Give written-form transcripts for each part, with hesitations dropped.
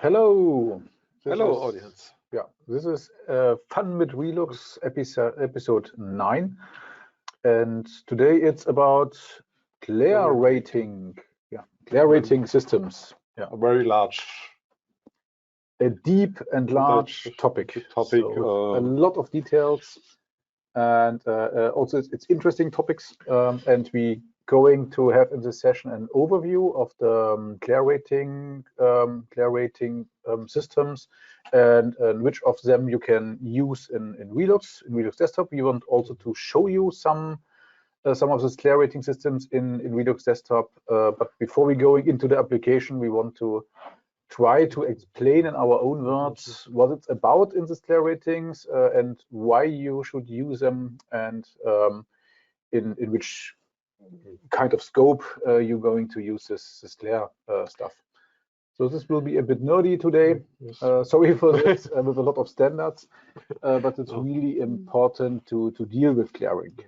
Hello. Hello, audience. Yeah, this is Fun with Relux episode 9. And today it's about glare rating. Yeah, glare rating systems. Yeah, a very large, a deep and large topic. So, a lot of details, and also it's interesting topics. And we going to have in this session an overview of the glare rating systems and which of them you can use in Relux Desktop. We want also to show you some of the glare rating systems in Relux Desktop. But before we going into the application, we want to try to explain in our own words what it's about in the glare ratings and why you should use them, and in which kind of scope you're going to use this glare stuff. So this will be a bit nerdy today. Sorry for this, with a lot of standards, but it's really important to deal with glaring.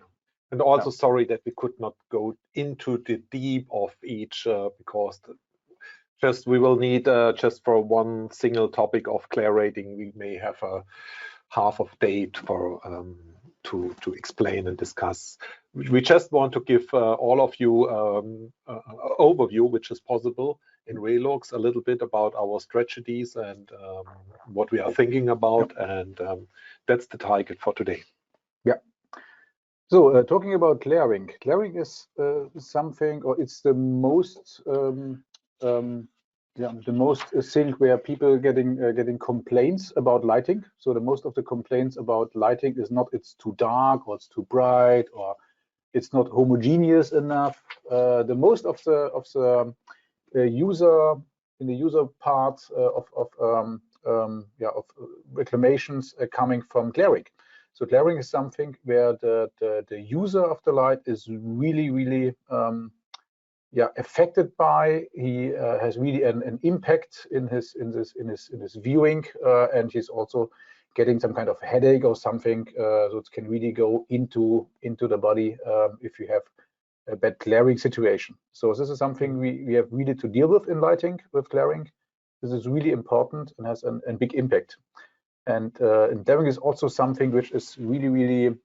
And also sorry that we could not go into the deep of each because we will need just for one single topic of glare rating, we may have a half of day for to explain and discuss. We just want to give all of you an overview, which is possible in Relux, a little bit about our strategies and what we are thinking about, and that's the target for today. Yeah. So talking about glaring is something, or it's the most thing where people getting complaints about lighting. So the most of the complaints about lighting is not it's too dark or it's too bright or it's not homogeneous enough. The most of the user in the user part of reclamations coming from glaring. So glaring is something where the user of the light is really affected by. He has really an impact in his viewing, and he's also getting some kind of headache or something. So it can really go into the body if you have a bad glaring situation. So this is something we have really to deal with in lighting with glaring. This is really important and has a big impact. And glaring is also something which is really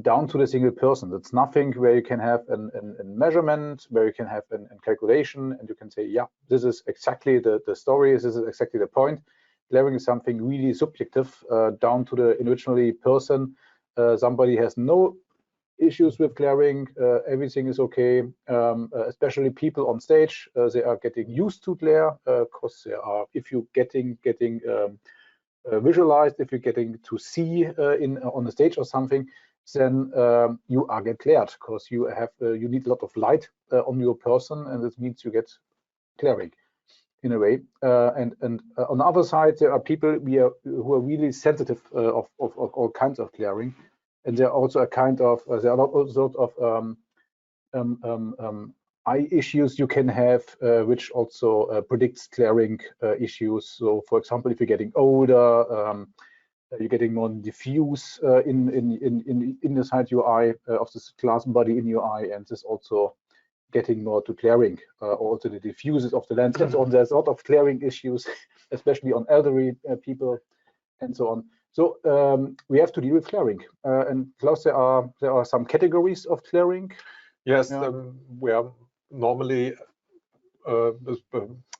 down to the single person. It's nothing where you can have a measurement, where you can have a calculation, and you can say, yeah, this is exactly the story, this is exactly the point. Glaring is something really subjective, down to the individual person. Somebody has no issues with glaring, everything is okay. Especially people on stage, they are getting used to glare, because they are, if you getting visualized, if you're getting to see on the stage or something, then you are get glared because you have you need a lot of light on your person, and this means you get glaring in a way. And on the other side, there are people who are really sensitive of all kinds of glaring, and there are also a kind of there are all sorts of eye issues you can have, which also predicts glaring issues. So, for example, if you're getting older, you're getting more diffuse in the side your eye of this glass body in your eye, and this also getting more to glaring. Also the diffuses of the lens and so on. There's a lot of glaring issues, especially on elderly people and so on. So we have to deal with glaring. And Klaus, there are some categories of glaring. Yes, we are normally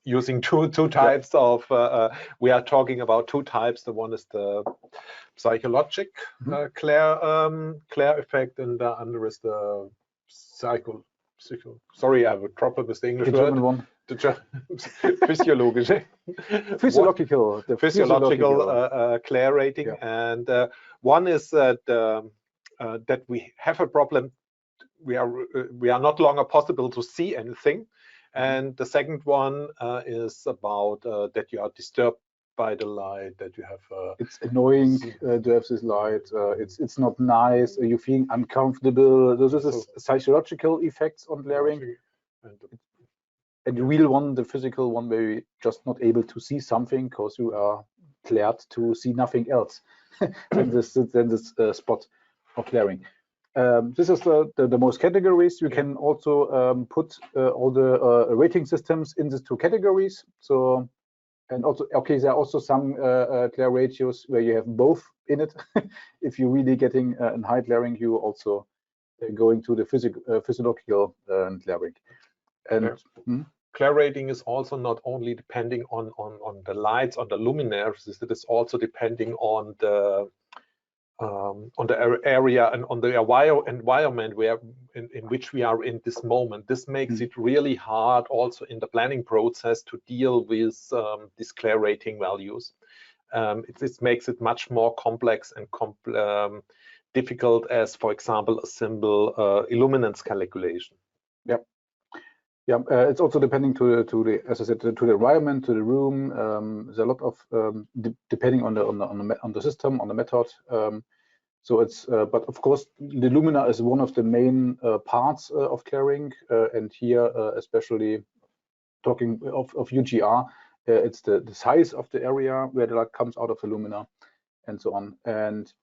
using two types of. We are talking about two types. The one is the psychologic glare effect, and the other is the sorry, I have a problem with the English word. One. Physiological glare rating, and one is that we have a problem. We are not longer possible to see anything, and the second one is about that you are disturbed by the light, that you have. It's annoying to have this light. It's not nice. You're feeling uncomfortable. This is psychological effects on glaring. And the real one, the physical one, where you're just not able to see something because you are glared to see nothing else than this spot of glaring. This is the most categories. You can also put all the rating systems in these two categories. So And also, okay, there are also some glare ratios where you have both in it. If you're really getting high glaring, you also going to the physiological glaring. And glare rating is also not only depending on the lights, on the luminaires, it is also depending on the area and on the environment in which we are in this moment. This makes it really hard also in the planning process to deal with these glare rating values. This makes it much more complex and difficult as, for example, a simple illuminance calculation. Yep. Yeah, it's also depending to the, as I said, to the environment, to the room. There's a lot of depending on the system, on the method. So it's, but of course, the lumina is one of the main parts of glaring, and here, especially talking of UGR, it's the size of the area where the light comes out of the lumina, and so on. And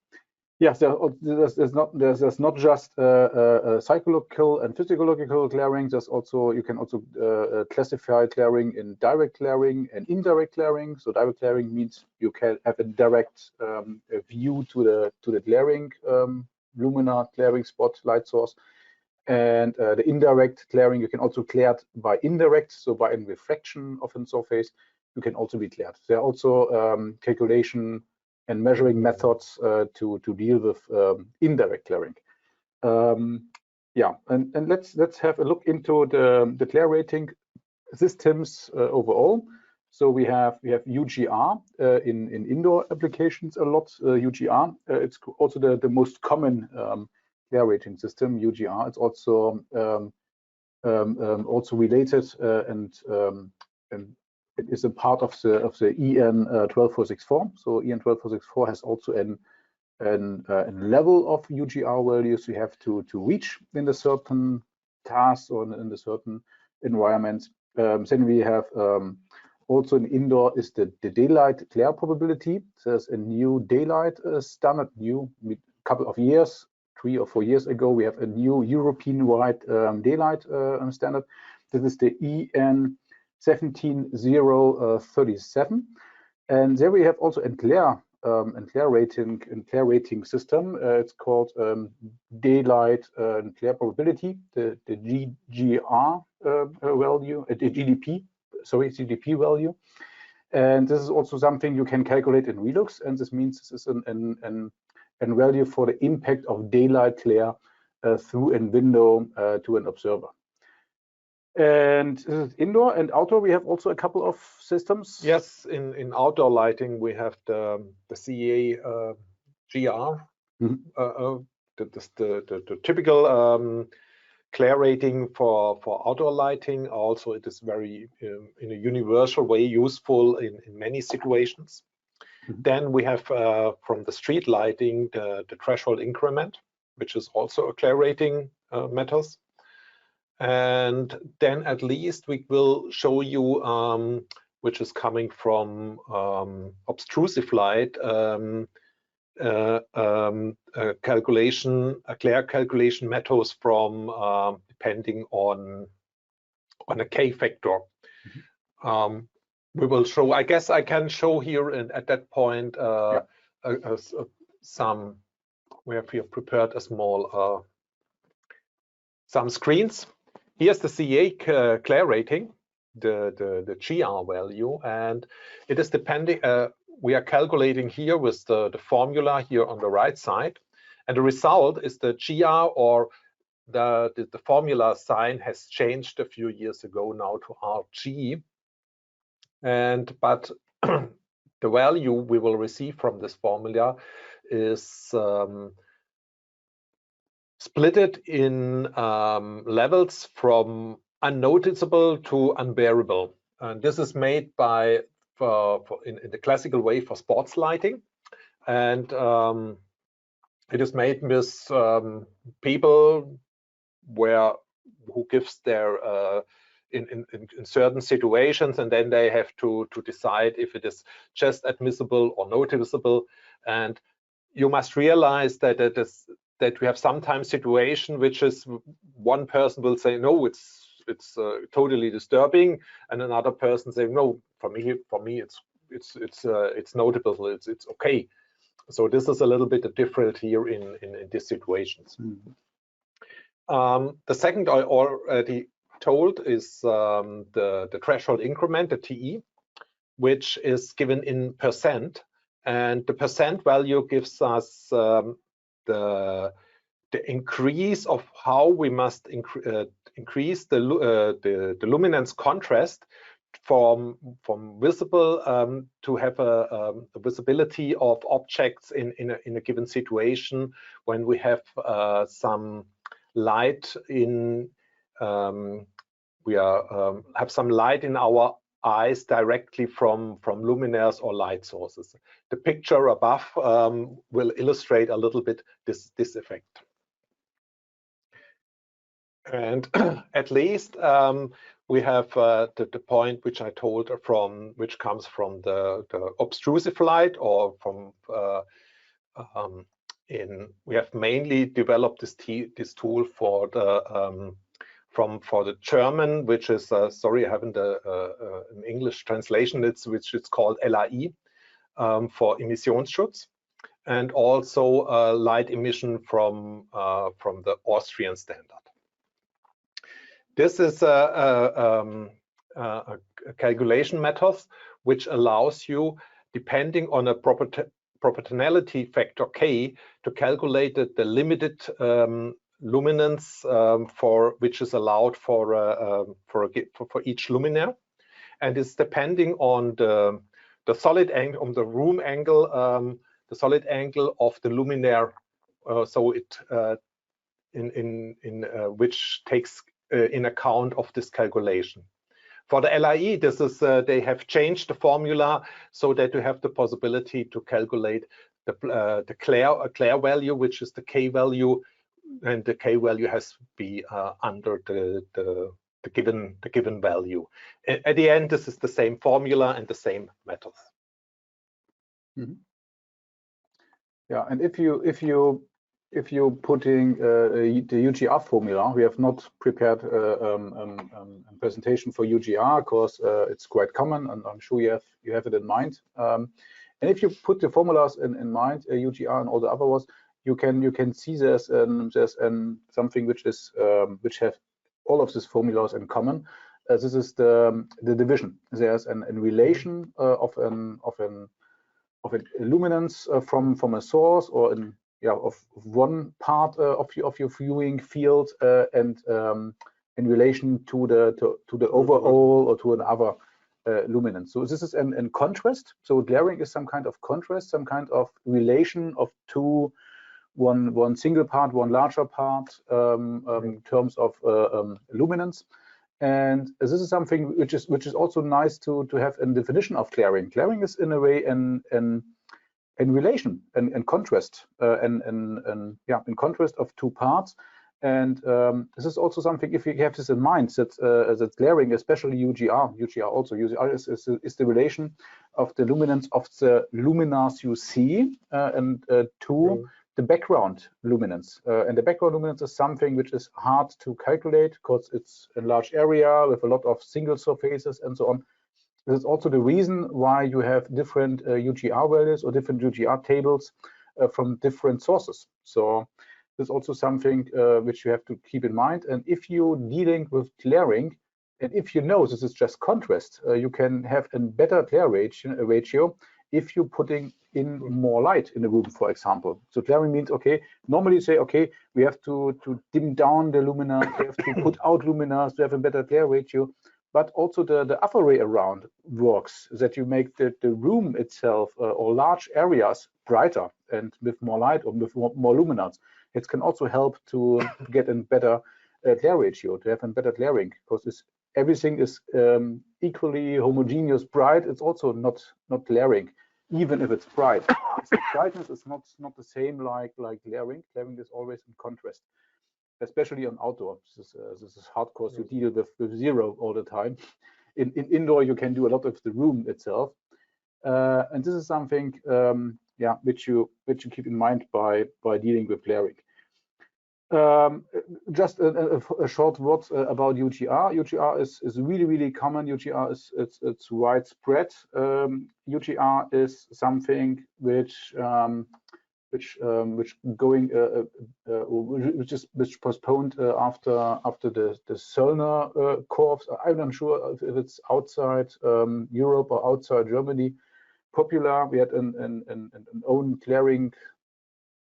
yes, there's not just psychological and physiological glaring. There's also, you can also classify glaring in direct glaring and indirect glaring. So direct glaring means you can have a direct view to the glaring lumina, glaring spot, light source. And the indirect glaring, you can also glare by indirect, so by a reflection of a surface, you can also be glared. There are also calculation and measuring methods to deal with indirect glaring. Yeah, and let's have a look into the glare rating systems overall. So we have UGR in indoor applications a lot. UGR, it's also the most common glare rating system. UGR. It's also also related and it is a part of the EN 12464. So EN 12464 has also a level of UGR values you have to reach in a certain task or in a certain environment. Then we have also in indoor is the daylight glare probability. There's a new daylight standard, a couple of years, 3 or 4 years ago, we have a new European-wide daylight standard. This is the EN 17037, and there we have also a glare rating system. It's called daylight glare probability, the GGR value, the GDP value, and this is also something you can calculate in Relux, and this means this is an value for the impact of daylight glare through a window to an observer. And indoor and outdoor, we have also a couple of systems. Yes, in outdoor lighting, we have the CA GR, the typical glare rating for outdoor lighting. Also, it is very, in a universal way, useful in many situations. Then we have from the street lighting the threshold increment, which is also a glare rating method. And then at least we will show you, which is coming from obtrusive light, glare calculation methods from depending on a K factor. We will show, I guess I can show here at that point some, we have here prepared a small, some screens. Here's the CA glare rating, the GR value, and it is depending, we are calculating here with the formula here on the right side, and the result is the GR, or the formula sign has changed a few years ago now to RG. But the value we will receive from this formula is splitted in levels from unnoticeable to unbearable. And this is made by in the classical way for sports lighting, and it is made with people who gives their in certain situations, and then they have to decide if it is just admissible or noticeable. And you must realize that we have sometimes situation which is one person will say no, it's it's totally disturbing, and another person saying, no, for me it's notable, it's okay. So this is a little bit different here in these situations. The second I already told is the threshold increment, the TE, which is given in percent, and the percent value gives us the increase of how we must increase the luminance contrast from visible to have a visibility of objects in a given situation when we have some light in have some light in our eyes directly from luminaires or light sources. The picture above will illustrate a little bit this effect. And at least we have the point which I told which comes from the obtrusive light, or from we have mainly developed this tool for the for the German, which is sorry, I haven't an English translation. Which is called LAI for Emissionsschutz, and also light emission from the Austrian standard. This is a calculation method which allows you, depending on a proportionality factor K, to calculate the limited luminance for which is allowed for each luminaire, and it's depending on the solid angle, on the room angle, the solid angle of the luminaire. So it which takes in account of this calculation. For the LIE, this is they have changed the formula so that you have the possibility to calculate the Claire value, which is the K value, and the K value has to be under the given value. At the end, this is the same formula and the same method. Mm-hmm. Yeah, and if you're putting the UGR formula, we have not prepared a presentation for UGR because it's quite common, and I'm sure you have it in mind. And if you put the formulas in mind, UGR and all the other ones, you can see there's something which is which have all of these formulas in common. This is the division. There's a relation of a luminance from a source, or of one part of your viewing field, and in relation to the overall or to another luminance. So this is in contrast. So glaring is some kind of contrast, some kind of relation of one single part, one larger part, in terms of luminance. And this is something which is also nice to have a definition of glaring. Glaring is in a way in relation and contrast, in contrast of two parts. And this is also something, if you have this in mind, that glaring, especially UGR also is the relation of the luminance of the luminars you see to the background luminance. And the background luminance is something which is hard to calculate because it's a large area with a lot of single surfaces and so on. This is also the reason why you have different UGR values or different UGR tables from different sources. So this is also something which you have to keep in mind. And if you're dealing with glaring, and if you know this is just contrast, you can have a better glare ratio if you're putting in more light in the room, for example. So glaring means, okay, normally you say, okay, we have to dim down the luminaires, we have to put out luminaires to have a better glare ratio. But also the other way around works, that you make the room itself or large areas brighter and with more light or with more luminance. It can also help to get a better glare ratio, to have a better glaring, because everything is equally homogeneous bright. It's also not glaring, even if it's bright. So brightness is not the same like glaring. Glaring is always in contrast, especially on outdoor. This is hardcore. You deal with zero all the time. In indoor, you can do a lot of the room itself, and this is something, which you keep in mind by dealing with glaring. Just a short word about UGR. UGR is really common. UGR is it's widespread. UGR is something which which postponed after the Zollner curves. I'm not sure if it's outside Europe or outside Germany popular. We had an own clearing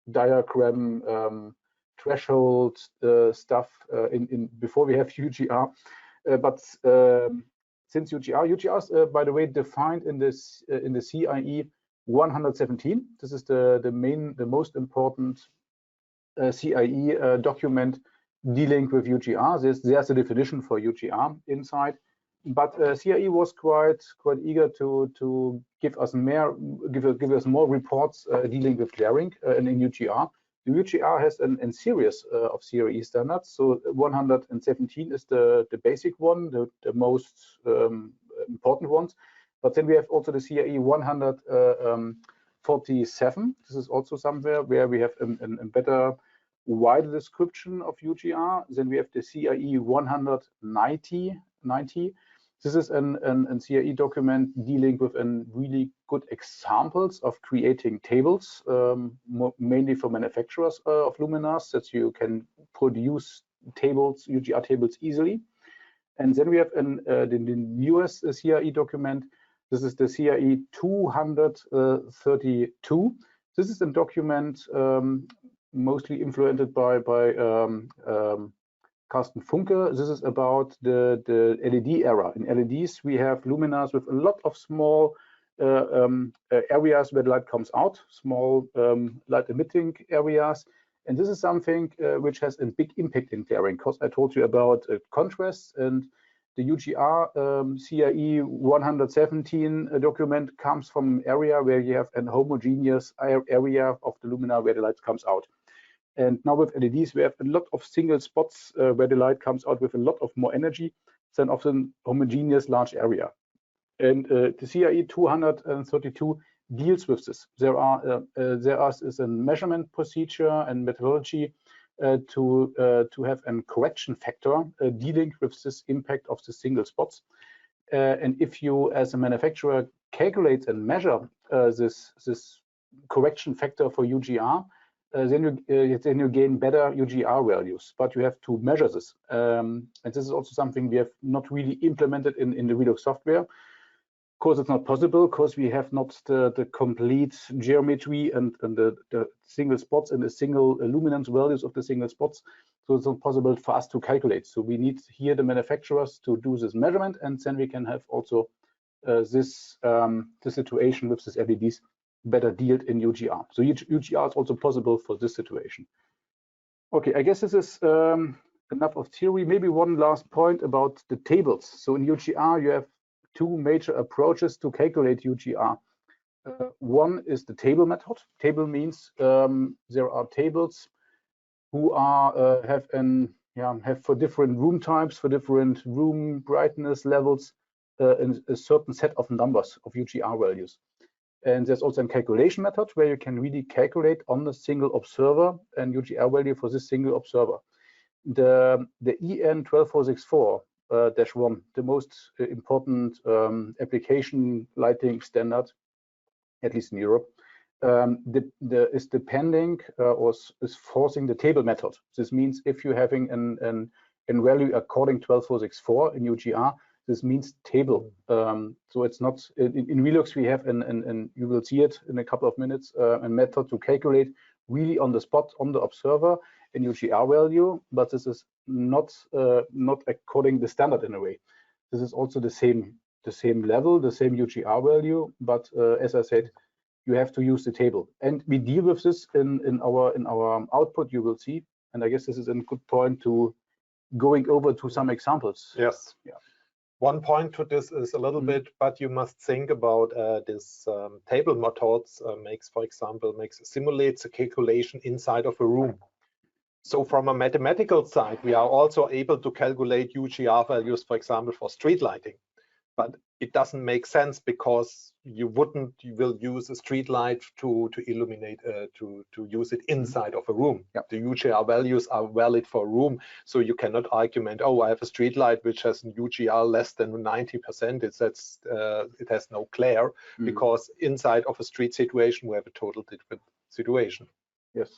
diagram threshold stuff in before we have UGR, but since UGR is by the way defined in this in the CIE 117. This is the most important CIE document dealing with UGR. There's a definition for UGR inside, but CIE was quite eager to give us more reports dealing with clearing and in UGR. The UGR has a series of CIE standards. So 117 is the basic one, the most important ones. But then we have also the CIE 147. This is also somewhere where we have a better, wider description of UGR. Then we have the CIE 190. This is a CIE document dealing with really good examples of creating tables, mainly for manufacturers of luminaires, that you can produce tables, UGR tables easily. And then we have the newest CIE document. This is the CIE 232. This is a document mostly influenced by Carsten Funke. This is about the LED era. In LEDs, we have luminaires with a lot of small areas where the light comes out, small light emitting areas. And this is something which has a big impact in clearing, because I told you about contrast, and the UGR CIE 117 document comes from an area where you have a homogeneous area of the luminaire where the light comes out. And now with LEDs, we have a lot of single spots where the light comes out with a lot of more energy than often homogeneous large area. And the CIE 232 deals with this. There is a measurement procedure and methodology to have a correction factor dealing with this impact of the single spots. And if you, as a manufacturer, calculate and measure this correction factor for UGR, then you gain better UGR values, but you have to measure this. And this is also something we have not really implemented in the Relux software. Of course, it's not possible because we have not the complete geometry and the single spots and the single luminance values of the single spots. So it's not possible for us to calculate. So we need here the manufacturers to do this measurement, and then we can have also the situation with these LEDs better dealt in UGR. So UGR is also possible for this situation. Okay, I guess this is enough of theory. Maybe one last point about the tables. So in UGR, you have two major approaches to calculate UGR. One is the table method. Table means there are tables who are have for different room types, for different room brightness levels, a certain set of numbers of UGR values. And there's also a calculation method where you can really calculate on the single observer and UGR value for this single observer. The EN 12464-1, the most important application lighting standard, at least in Europe, is depending or is forcing the table method. This means if you're having an value according 12464 in UGR, this means table. So it's not in Relux. We have you will see it in a couple of minutes, a method to calculate really on the spot on the observer in UGR value, but this is not according the standard in a way. This is also the same level, the same UGR value, but as I said, you have to use the table, and we deal with this in our output. You will see, and I guess this is a good point to going over to some examples. Yes. Yeah. One point to this is a little bit, but you must think about this table methods simulates a calculation inside of a room. So from a mathematical side, we are also able to calculate UGR values, for example, for street lighting. but it doesn't make sense because you will use a street light to illuminate, to use it inside of a room. Yep. The UGR values are valid for a room, so you cannot argument, oh, I have a street light which has an UGR less than 90%. It has no glare, because inside of a street situation we have a total different situation. Yes.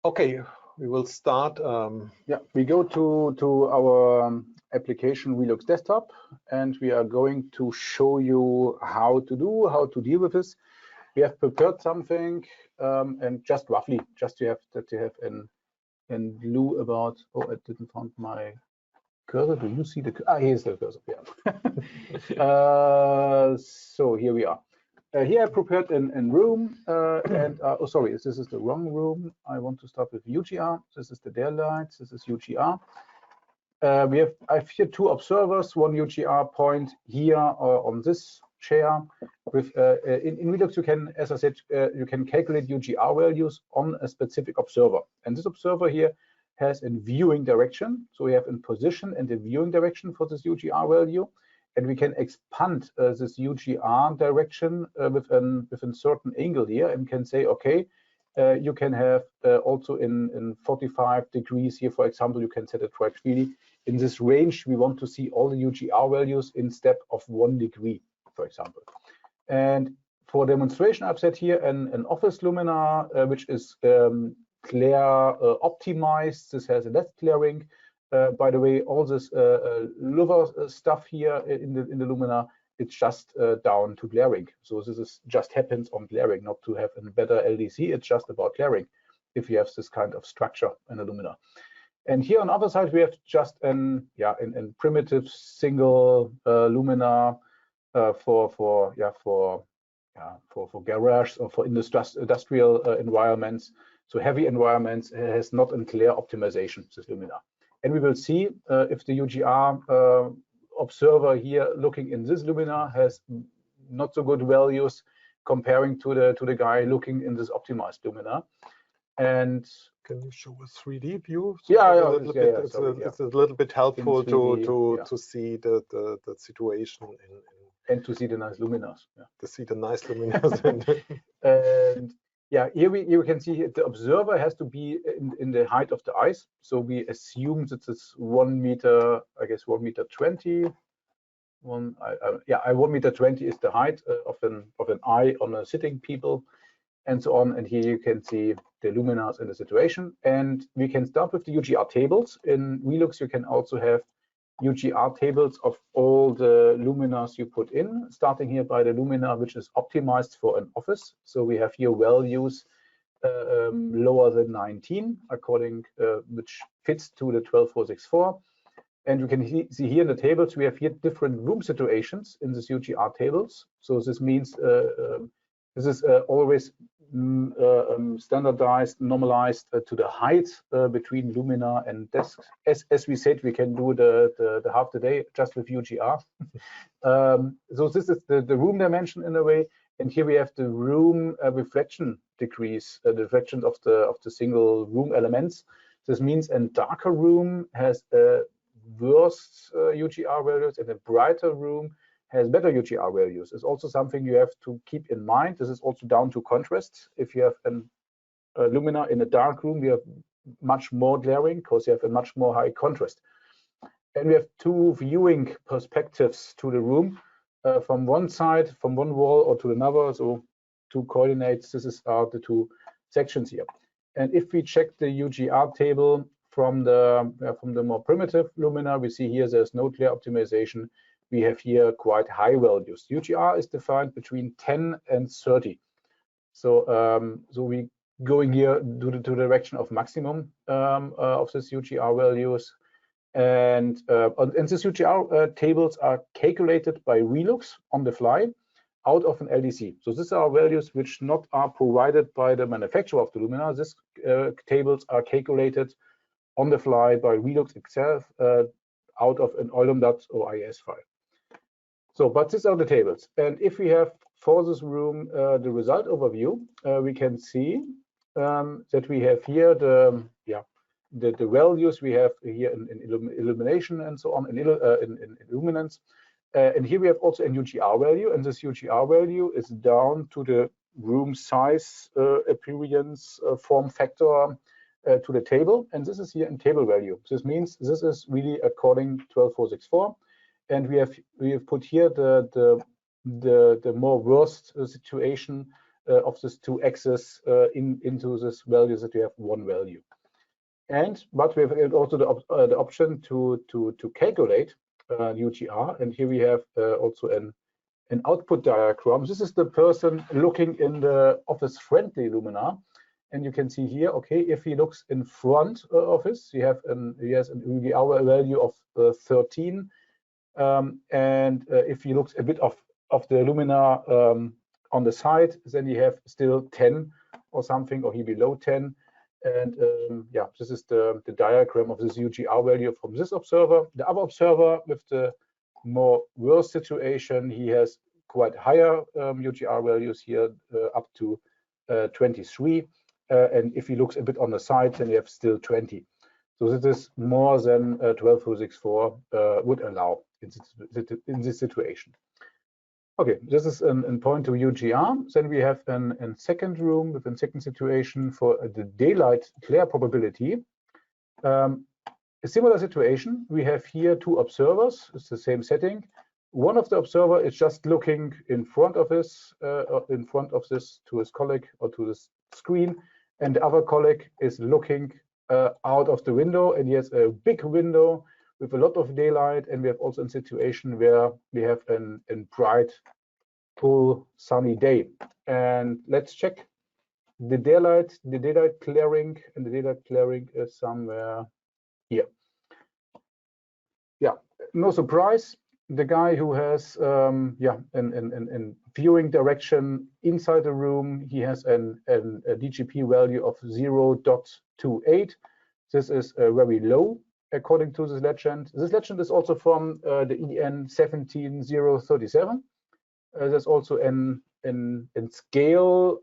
Okay, we will start. Yeah, we go to our application Relux desktop, and we are going to show you how to deal with this. We have prepared something, and just roughly, just to have an clue about. Oh, I didn't find my cursor. Do you see the? Here's the cursor. Yeah. So here we are. Here I prepared an room, and oh, sorry, this is the wrong room. I want to start with UGR. This is the daylight. This is UGR. I have here two observers, one UGR point here on this chair. With in Relux, you can, as I said, you can calculate UGR values on a specific observer, and this observer here has a viewing direction. So we have in position and a viewing direction for this UGR value. And we can expand this UGR direction with a certain angle here, and can say, okay, you can have also in 45 degrees here, for example, you can set it right really. In this range, we want to see all the UGR values in step of 1 degree, for example. And for demonstration, I've set here an office lumina, which is glare optimized. This has a less glaring. By the way, all this lower stuff here in the lumina, it's just down to glaring. So this is just happens on glaring, not to have a better LDC. It's just about glaring if you have this kind of structure in the lumina. And here on the other side, we have just an primitive single lumina for garage or for industrial environments. So heavy environments has not a glare optimization, this lumina. And we will see if the UGR observer here looking in this lumina has not so good values comparing to the guy looking in this optimized lumina. And can you show a 3D view? So yeah, it's a little bit helpful 3D, to see the situation and to see the nice luminas. Yeah. To see the nice luminas. And yeah, here you can see the observer has to be in the height of the eyes. So we assume that it's 1 meter, I guess 1 meter 20. 1 meter 20 is the height of an eye on a sitting people, and so on. And here you can see the luminas in the situation. And we can start with the UGR tables. In Relux, you can also have UGR tables of all the luminas you put in, starting here by the lumina which is optimized for an office. So we have here values lower than 19, according which fits to the 12464. And you can see here in the tables we have here different room situations in this UGR tables. So this means this is always standardized, normalized to the height between lumina and desks. As we said, we can do the half the day just with UGR. So this is the room dimension in a way, and here we have the room reflection degrees, the reflection of the single room elements. This means a darker room has worse UGR values, and a brighter room has better UGR values. It's also something you have to keep in mind. This is also down to contrast. If you have a lumina in a dark room, you have much more glaring because you have a much more high contrast. And we have two viewing perspectives to the room from one side, from one wall or to another. So two coordinates, this are the two sections here. And if we check the UGR table from the more primitive lumina, we see here there's no glare optimization. We have here quite high values. UGR is defined between 10 and 30. So so we going here to the direction of maximum of this UGR values. And these UGR tables are calculated by Relux on the fly out of an LDC. So these are values which not are provided by the manufacturer of the lumina. These tables are calculated on the fly by Relux itself out of an oilum.ois file. So, but these are the tables. And if we have for this room the result overview, we can see that we have here the values we have here in illumination and so on, in illuminance. And here we have also a UGR value, and this UGR value is down to the room size, appearance, form factor to the table, and this is here in table value. This means this is really according 12464, and we have put here the more worst situation of this 2 axes into this value that we have 1 value. But we have also the option to calculate UGR, and here we have also an output diagram. This is the person looking in the office friendly lumina, and you can see here, okay, if he looks in front office, he has an UGR value of 13, and if he looks a bit of the lumina on the side, then he have still 10 or something, or he below 10. And yeah, this is the diagram of this UGR value from this observer. The other observer with the more worse situation, he has quite higher UGR values here, up to 23. And if he looks a bit on the side, then you have still 20. So this is more than 12464 would allow in this situation. Okay, this is an point to UGR. Then we have a second room with a second situation for the daylight glare probability. A similar situation. We have here 2 observers. It's the same setting. One of the observer is just looking in front of this to his colleague or to the screen, and the other colleague is looking out of the window, and he has a big window with a lot of daylight, and we have also a situation where we have a bright, full sunny day. And let's check the daylight clearing, and the daylight clearing is somewhere here. Yeah, no surprise. The guy who has in viewing direction inside the room, he has a DGP value of 0.28. This is very low according to this legend. This legend is also from the EN 17037. There's also in scale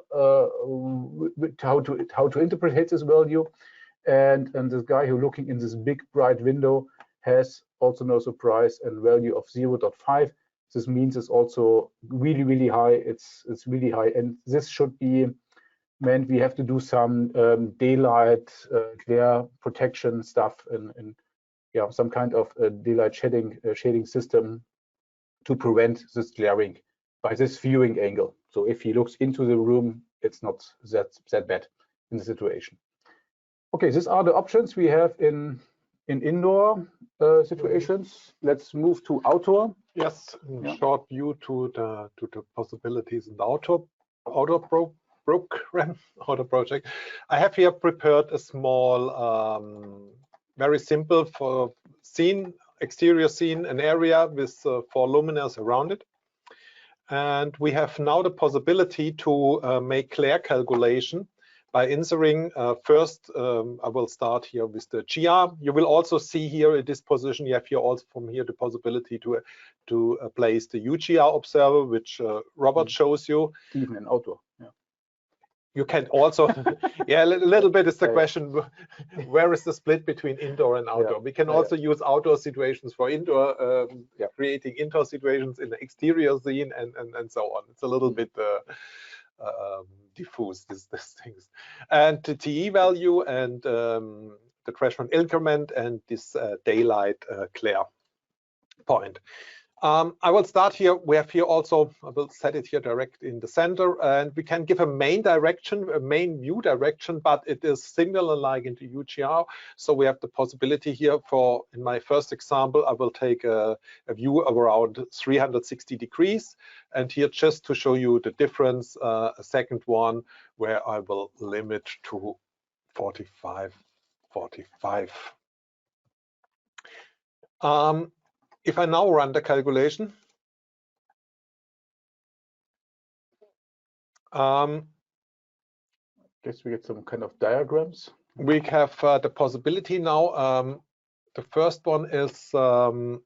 how to interpret this value, and this guy who looking in this big bright window has also, no surprise, a value of 0.5. This means it's also really high. It's really high, and this should be meant we have to do some daylight glare protection stuff and yeah, some kind of daylight shading system to prevent this glaring by this viewing angle. So if he looks into the room, it's not that bad in the situation. Okay, these are the options we have in indoor situations. Let's move to outdoor. Yes, short view to the possibilities in the outdoor project. I have here prepared a small, very simple for exterior scene, an area with 4 luminaires around it. And we have now the possibility to make glare calculation by inserting first, I will start here with the GR. You will also see here at this position, you have here also from here the possibility to place the UGR observer, which Robert shows you. Even in outdoor. Yeah. You can also, yeah, a little bit is the question, where is the split between indoor and outdoor? Yeah. We can also use outdoor situations for indoor, creating indoor situations in the exterior scene and so on. It's a little bit diffuse, these things. And the TE value and the threshold increment and this daylight glare point. I will start here. We have here also, I will set it here direct in the center, and we can give a main direction, a main view direction, but it is similar like into UGR. So we have the possibility here for, in my first example, I will take a view of around 360 degrees. And here just to show you the difference, a second one where I will limit to 45. If I now run the calculation, guess we get some kind of diagrams. We have the possibility now. The first one is the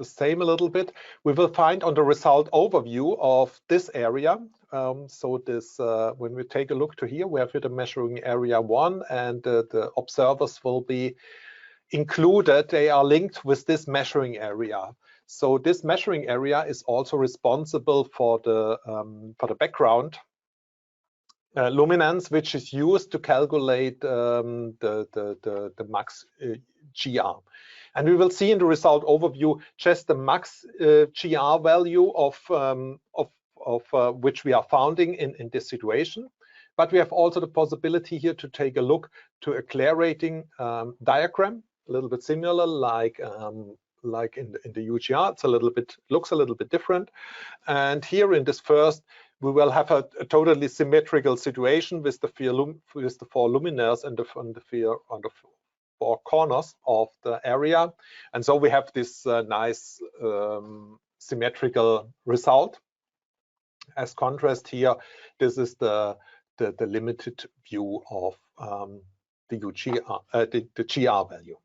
same a little bit. We will find on the result overview of this area. So this, when we take a look to here, we have here the measuring area 1, and the observers will be included. They are linked with this measuring area. So this measuring area is also responsible for the background luminance, which is used to calculate the max GR. And we will see in the result overview just the max GR value of which we are founding in this situation. But we have also the possibility here to take a look to a Clair rating diagram, a little bit similar like in the UGR. It's looks a little bit different. And here in this first, we will have a totally symmetrical situation with the four luminaires and on the four corners of the area. And so we have this nice symmetrical result. As contrast here, this is the limited view of the GR value.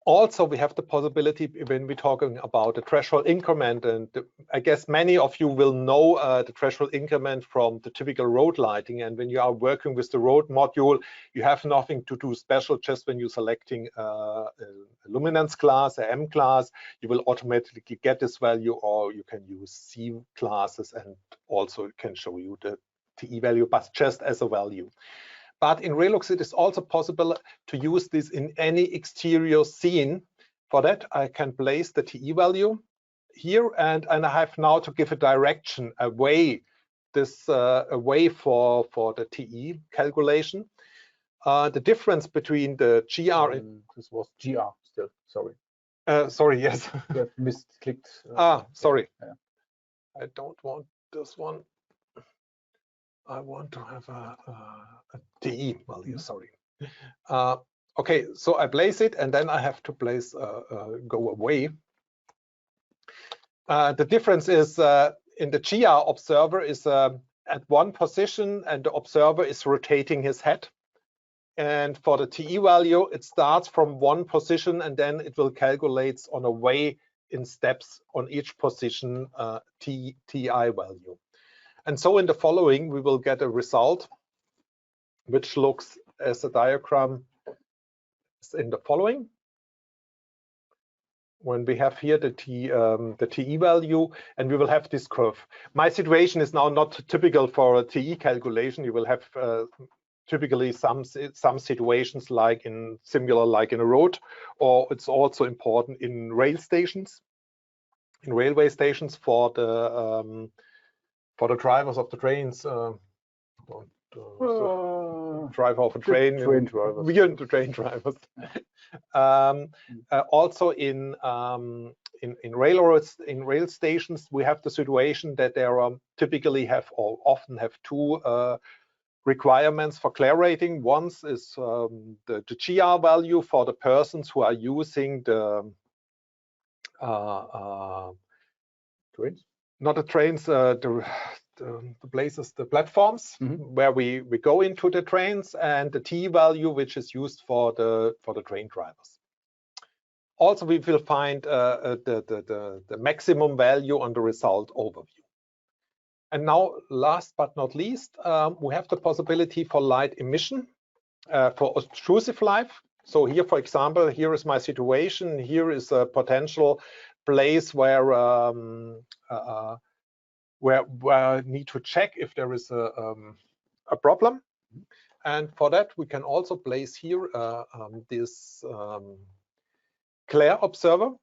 Also, we have the possibility when we're talking about the threshold increment, and I guess many of you will know the threshold increment from the typical road lighting. And when you are working with the road module, you have nothing to do special. Just when you're selecting a luminance class, a M class, you will automatically get this value, or you can use C classes, and also it can show you the TE value, but just as a value. But in Relux, it is also possible to use this in any exterior scene. For that, I can place the TE value here, and I have now to give a direction away, away for the TE calculation. The difference between the GR and this was GR still. Sorry. Sorry. Yes. You have misclicked. Sorry. Yeah. I don't want this one. I want to have a TE value, sorry. Okay, so I place it, and then I have to place go away. The difference is in the GR observer is at one position, and the observer is rotating his head. And for the TE value, it starts from one position, and then it will calculate on a way in steps on each position TI value. And so in the following, we will get a result which looks as a diagram in the following. When we have here the TE value, and we will have this curve. My situation is now not typical for a TE calculation. You will have typically some situations like in like in a road, or it's also important in railway stations for the drivers of the trains. Driver of a train. Train drivers. We are the train drivers. Also in railroads, in rail stations, we have the situation that there are typically have or often have two requirements for Clair rating. One is the GR value for the persons who are using the trains? Not the trains, the places, the platforms where we go into the trains, and the T value which is used for the train drivers. Also, we will find the maximum value on the result overview. And now, last but not least, we have the possibility for light emission for obtrusive light. So here, for example, here is my situation. Here is a potential place where I need to check if there is a problem. And for that, we can also place here this Clair observer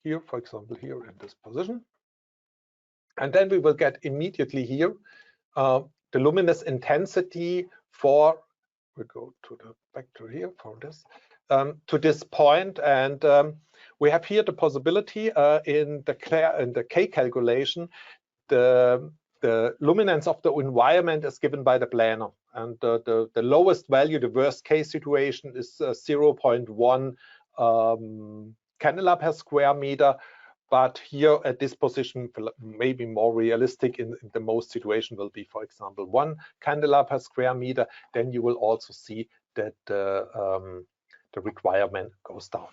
here, for example, here in this position. And then we will get immediately here the luminous intensity for, we go to the back to here for this, to this point. And we have here the possibility in the K calculation, the luminance of the environment is given by the planner. And the lowest value, the worst case situation, is 0.1 candela per square meter. But here at this position, maybe more realistic in the most situation will be, for example, 1 candela per square meter. Then you will also see that the requirement goes down.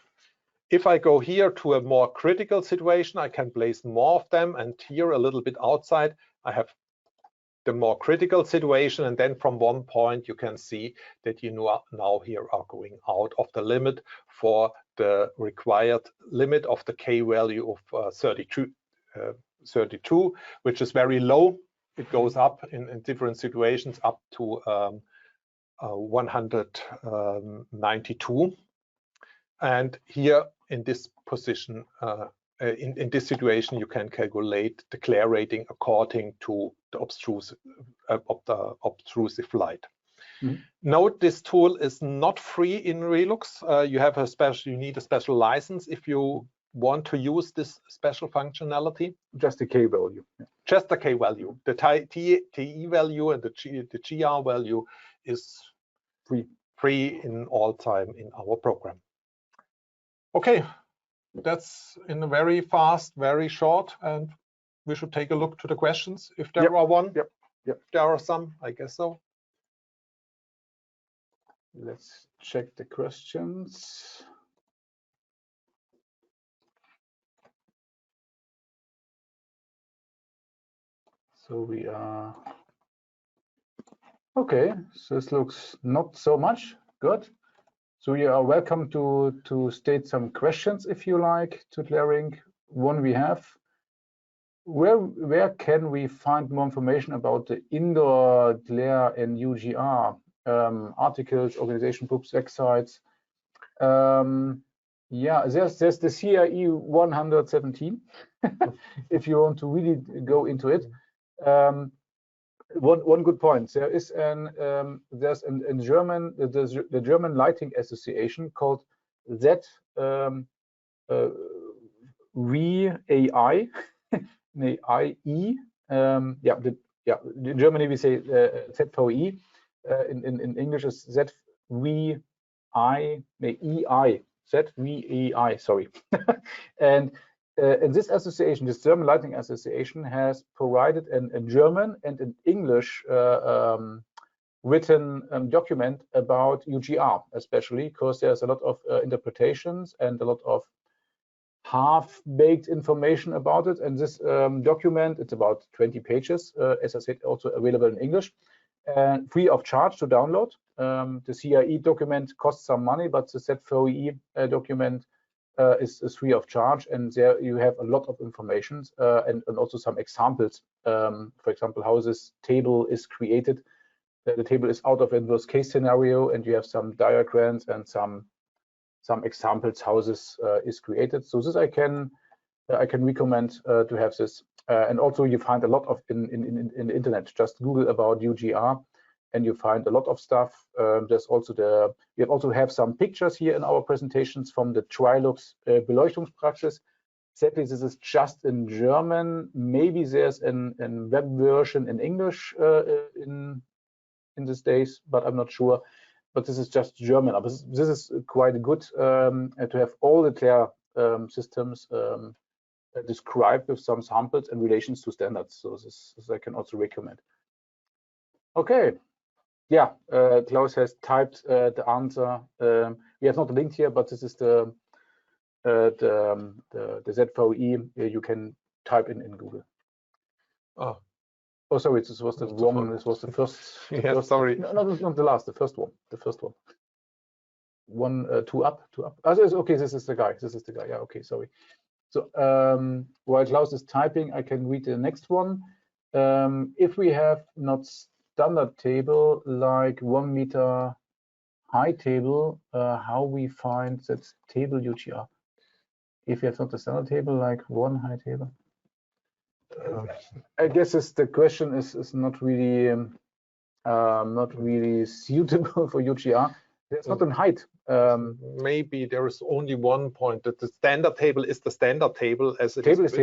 If I go here to a more critical situation, I can place more of them. And here a little bit outside, I have the more critical situation. And then from one point, you can see that you now here are going out of the limit for the required limit of the K value of 32, which is very low. It goes up in different situations up to 192. And here in this position, in this situation, you can calculate the glare rating according to the obtrusive light. Mm-hmm. Note this tool is not free in Relux. You need a special license if you want to use this special functionality. Just the K value. Yeah. Just the K value. The TE value and the GR value is free in all time in our program. Okay, that's in a very fast, very short, and we should take a look to the questions if there are one. Yep. There are some, I guess so. Let's check the questions. So we are okay. So this looks not so much good. So you are welcome to state some questions if you like to glaring. One we have. Where can we find more information about the indoor glare in UGR? Articles, organization books, websites. Yeah, there's the CRE 117 if you want to really go into it. One good point. There is there's in German the German Lighting Association called ZVAI. IE. In Germany we say ZVI. In English is ZVI. ZVI. Sorry. And this association, this German Lighting Association, has provided a German and an English written document about UGR, especially because there's a lot of interpretations and a lot of half-baked information about it. And this document, it's about 20 pages, as I said, also available in English, and free of charge to download. The CRE document costs some money, but the ZVI document is free of charge, and there you have a lot of information and also some examples. For example, how this table is created. The table is out of a worst case scenario, and you have some diagrams and some examples how this is created. So this I can recommend to have this. And also you find a lot of in the internet. Just Google about UGR, and you find a lot of stuff. There's also we also have some pictures here in our presentations from the Relux Beleuchtungspraxis. Sadly, this is just in German. Maybe there's a web version in English in these days, but I'm not sure. But this is just German. But this is quite good to have all the glare systems described with some samples and relations to standards. So this I can also recommend. Okay. Yeah, Klaus has typed the answer. We have not linked here, but this is the ZVI. You can type in Google. Oh, sorry, this was the wrong. This was the first. Yeah, sorry. No, not the last. The first one. The first one. Two up. Okay, this is the guy. Yeah. Okay, sorry. So while Klaus is typing, I can read the next one. If we have not standard table like 1 meter high table, how we find that table UGR? If we have not a standard table like 1 high table. I guess the question is not really suitable for UGR. There's not a height. Maybe there is only one point that the standard table is the standard table as it table is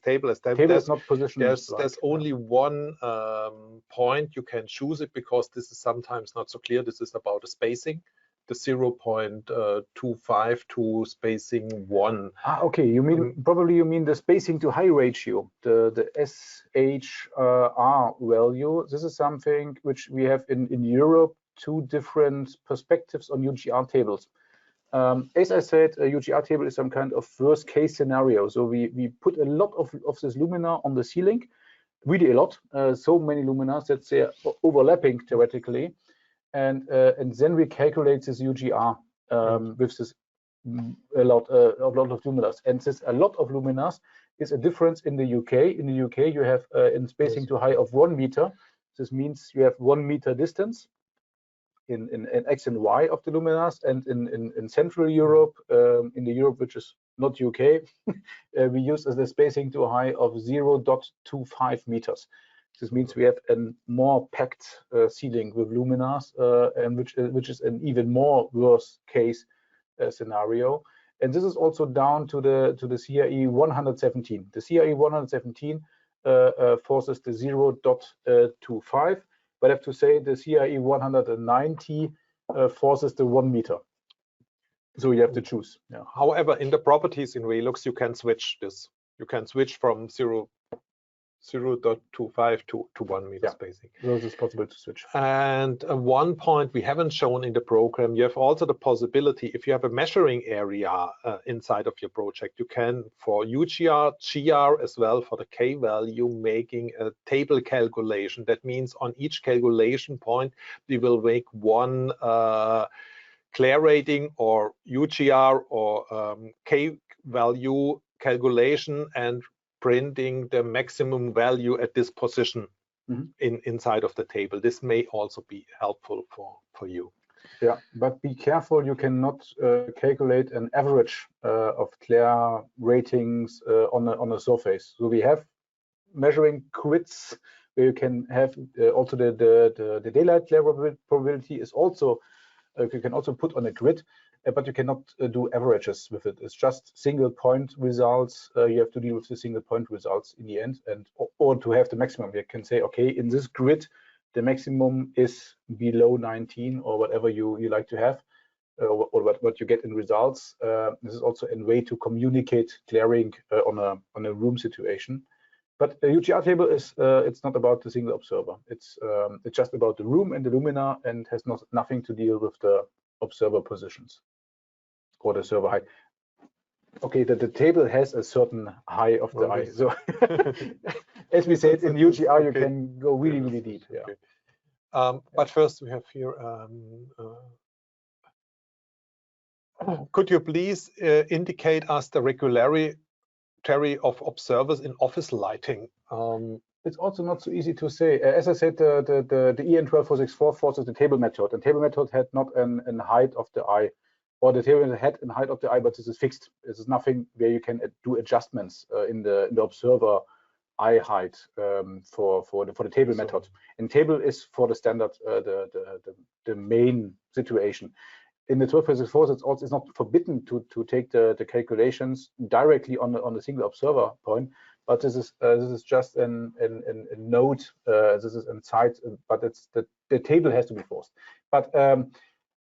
table as table is not positioned. There's only one point you can choose it, because this is sometimes not so clear. This is about the spacing, the 0.25 to spacing 1. Okay, you mean probably you mean the spacing to high ratio, the SHR value. This is something which we have in Europe, 2 different perspectives on UGR tables. As I said, a UGR table is some kind of worst case scenario. So we put a lot of this lumina on the ceiling, really a lot, so many luminas that they're overlapping theoretically. And then we calculate this UGR with this a lot of luminars, and this a lot of luminars is a difference in the UK. In the UK, you have in spacing to height of 1 meter. This means you have 1 meter distance in X and Y of the luminars, and in Central Europe, in the Europe which is not UK, we use the spacing to a height of 0.25 meters. This means we have a more packed ceiling with luminars, and which is an even more worst case scenario. And this is also down to the CRE 117. The CRE 117 forces the 0.25, but I have to say the CRE 190 forces the 1 meter. So you have to choose. Yeah. However, in the properties in Relux, you can switch this. You can switch from 0.25 to 1 meter spacing. So it's possible to switch. And one point we haven't shown in the program, you have also the possibility, if you have a measuring area inside of your project, you can, for UGR, GR as well, for the K value, making a table calculation. That means on each calculation point, we will make one Clair rating or UGR or K value calculation and printing the maximum value at this position inside of the table. This may also be helpful for you. Yeah, but be careful, you cannot calculate an average of Clair ratings on a surface. So we have measuring grids where you can have also the daylight Clair probability is also you can also put on a grid, but you cannot do averages with it. It's just single point results. You have to deal with the single point results in the end, and or to have the maximum. You can say, okay, in this grid, the maximum is below 19 or whatever you like to have, or what you get in results. This is also a way to communicate clearing on a room situation. But the UGR table is it's not about the single observer. It's just about the room and the luminar, and has nothing to deal with the observer positions or the server height. Okay, the table has a certain height of the eye. So as we said, in UGR you can go really deep. Yeah. Okay. But first we have here. Could you please indicate us the regularity of observers in office lighting? It's also not so easy to say. As I said, the EN 12464 forces the table method, and table method had not an height of the eye, or the table had a height of the eye, but this is fixed. This is nothing where you can do adjustments in the observer eye height for the table method. And table is for the standard, the main situation. In the 12464, it's not forbidden to take the calculations directly on the single observer point, but this is just a note. This is inside, but it's the table has to be forced. But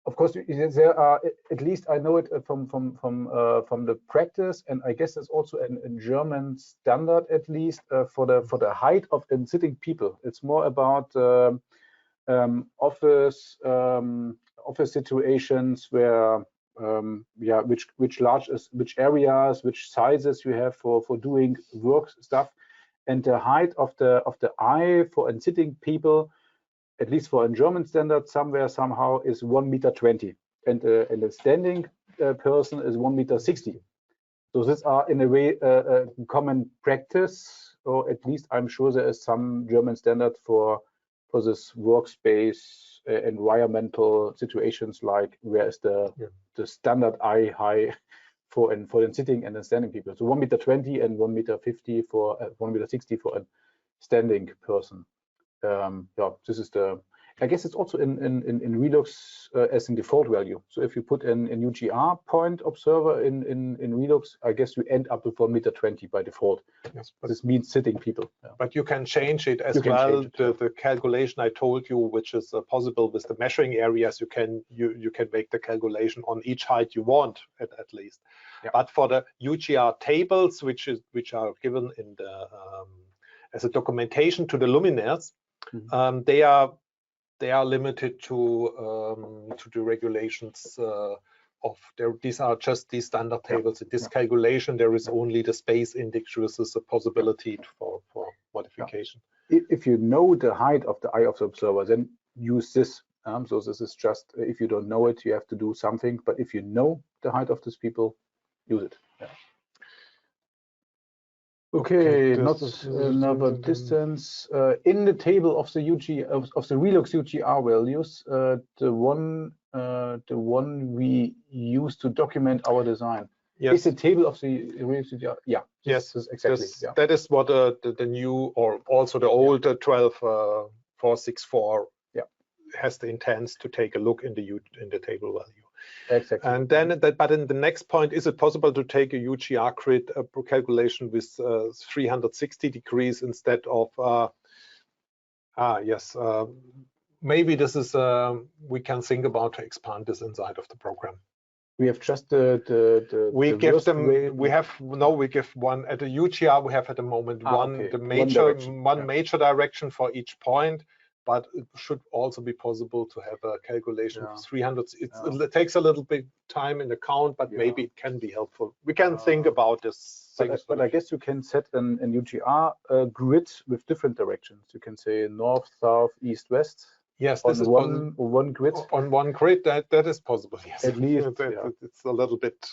of course, there are, at least I know it from the practice, and I guess there's also a German standard, at least for the height of the sitting people. It's more about office situations where which areas, which sizes you have for doing work stuff, and the height of the eye for sitting people, at least for a German standard, somehow is 1.20 meter, and a standing person is 1.60 meter. So these are in a way common practice, or at least I'm sure there is some German standard for this workspace environmental situations, like where is the standard eye high for the sitting and the standing people. So 1.20 meter and 1.50 meter for 1.60 meter for a standing person. Yeah, this is the. I guess it's also in Relux as in default value. So if you put in a UGR point observer in Relux, I guess you end up with 1.20 meter by default. Yes, but this means sitting people. Yeah. But you can change it as well. The calculation I told you, which is possible with the measuring areas, you can make the calculation on each height you want at least. Yeah. But for the UGR tables, which are given in the as a documentation to the luminaires, they are limited to the regulations of these are just these standard tables. In this calculation, there is only the space index, which is a possibility for modification. If you know the height of the eye of the observer, then use this. So this is just, if you don't know it, you have to do something. But if you know the height of these people, use it. Yeah. Okay, not another distance. In the table of the UG of the Relux UGR values, the one we use to document our design. Yes. Is the table of the Relux UGR? Yeah. Yes, exactly. Yeah. That is what the new, or also the old 12464 has the intent to take a look in the table value. Exactly. And then, but in the next point, is it possible to take a UGR grid calculation with 360 degrees instead of? Yes, maybe this is we can think about to expand this inside of the program. We have just we give one at the UGR. We have at the moment one major direction for each point, but it should also be possible to have a calculation of 300. It takes a little bit time in the count, but maybe it can be helpful. We can think about this. But I guess you can set an UGR grid with different directions. You can say north, south, east, west. Yes, this is one grid. On one grid, that is possible. Yes, at least it's a little bit.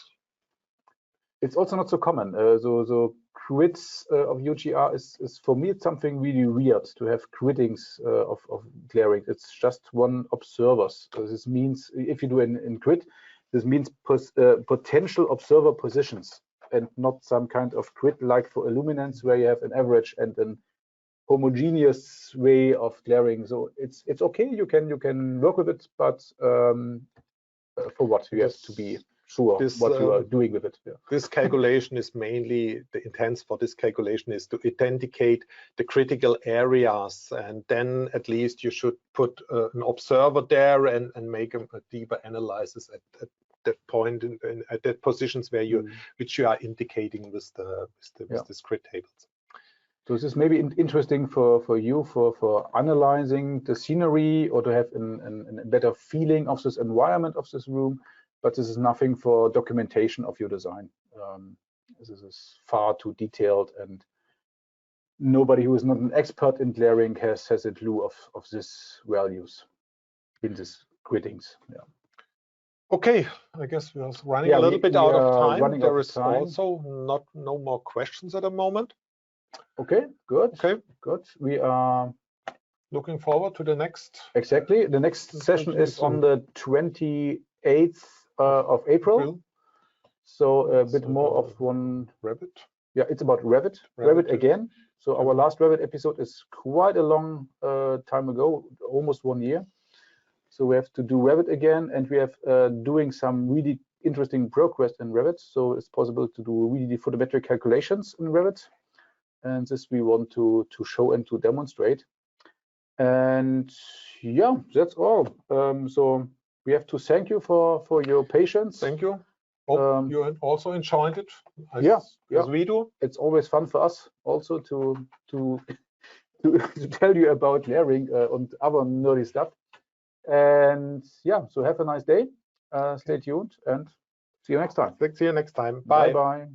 It's also not so common. So grids of UGR is for me it's something really weird to have griddings of glaring. It's just one observers. So this means if you do in grid, this means potential observer positions and not some kind of grid like for illuminance where you have an average and an homogeneous way of glaring. So it's okay, you can work with it, but for what you have to be sure what you are doing with it. Yeah. This calculation is mainly, the intent for this calculation is to authenticate the critical areas, and then at least you should put an observer there and make a deeper analysis at that point at that positions where which you are indicating with the grid tables. So this is maybe interesting for you for analyzing the scenery or to have a better feeling of this environment of this room, but this is nothing for documentation of your design. This is far too detailed, and nobody who is not an expert in glaring has a clue of these values in these griddings. Yeah. Okay, I guess we're running a little bit out of time. There is also no more questions at the moment. Okay, good. Okay, good. We are looking forward to the next. Exactly. The next session is on the 28th of April. So a bit more of one Revit. Yeah, it's about Revit again. So our last Revit episode is quite a long time ago, almost 1 year. So we have to do Revit again, and we have doing some really interesting progress in Revit. So it's possible to do really photometric calculations in Revit. And this we want to show and to demonstrate. And yeah, that's all. So we have to thank you for your patience. Thank you. Hope you also enjoyed it. As we do. It's always fun for us also to tell you about layering and other nerdy stuff. And yeah, so have a nice day. Stay tuned and see you next time. See you next time. Bye. Bye-bye.